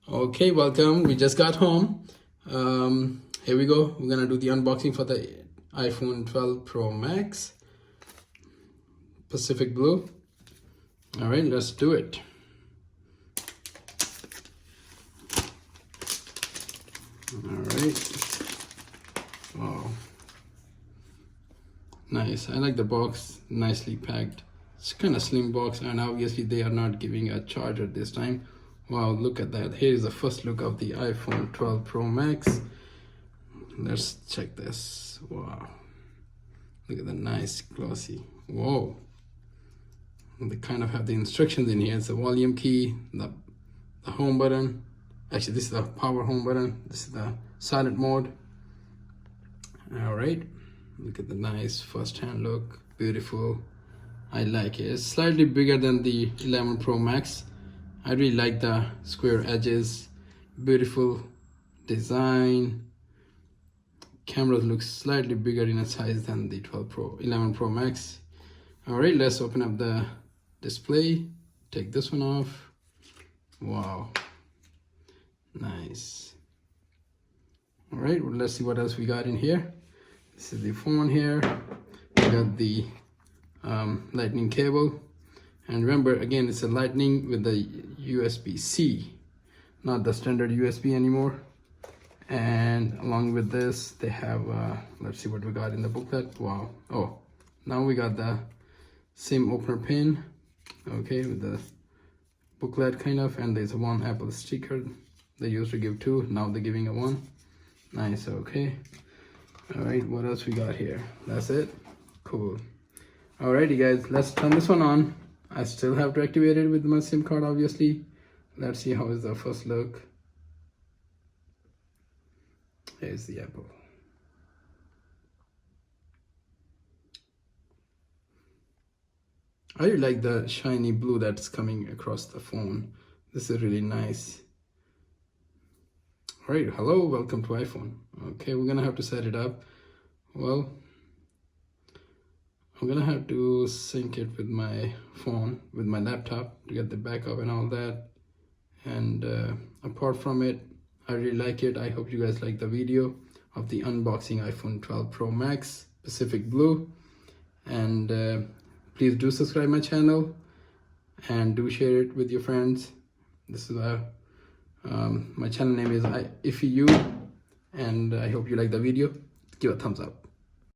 Okay, welcome. We just got home. Here we go. We're gonna do the unboxing for the iPhone 12 Pro Max Pacific Blue. All right, let's do it. All right. Wow. Nice. I like the box. Nicely packed. It's kind of slim box, and obviously they are not giving a charger this time. Wow, look at that. Here is the first look of the iPhone 12 Pro Max. Let's check this. Wow. Look at the nice glossy. Whoa. They kind of have the instructions in here. It's the volume key, the home button. Actually, this is the power home button. This is the silent mode. All right. Look at the nice first-hand look. Beautiful. I like it. It's slightly bigger than the 11 Pro Max. I really like the square edges. Beautiful design. Camera looks slightly bigger in its size than the 11 Pro Max. All right, let's open up the display. Take this one off. Wow. Nice. All right, well, let's see what else we got in here. This is the phone here. We got the lightning cable. And remember, again, it's a lightning with the USB-C, not the standard USB anymore. And along with this, they have, let's see what we got in the booklet. Wow. Oh, now we got the SIM opener pin, okay, with the booklet kind of, and there's one Apple sticker. They used to give two, now they're giving a one. Nice, okay. All right, what else we got here? That's it. Cool. Alrighty, guys, let's turn this one on. I still have to activate it with my SIM card, obviously. Let's see how is the first look. Here's the Apple. I really like the shiny blue that's coming across the phone. This is really nice. All right, hello, welcome to iPhone. Okay, we're gonna have to set it up. Well, I'm gonna have to sync it with my phone, with my laptop to get the backup and all that. And apart from it, I really like it. I hope you guys like the video of the unboxing iPhone 12 Pro Max Pacific Blue. And please do subscribe my channel and do share it with your friends. This is my channel name is IFEU, and I hope you like the video. Give a thumbs up.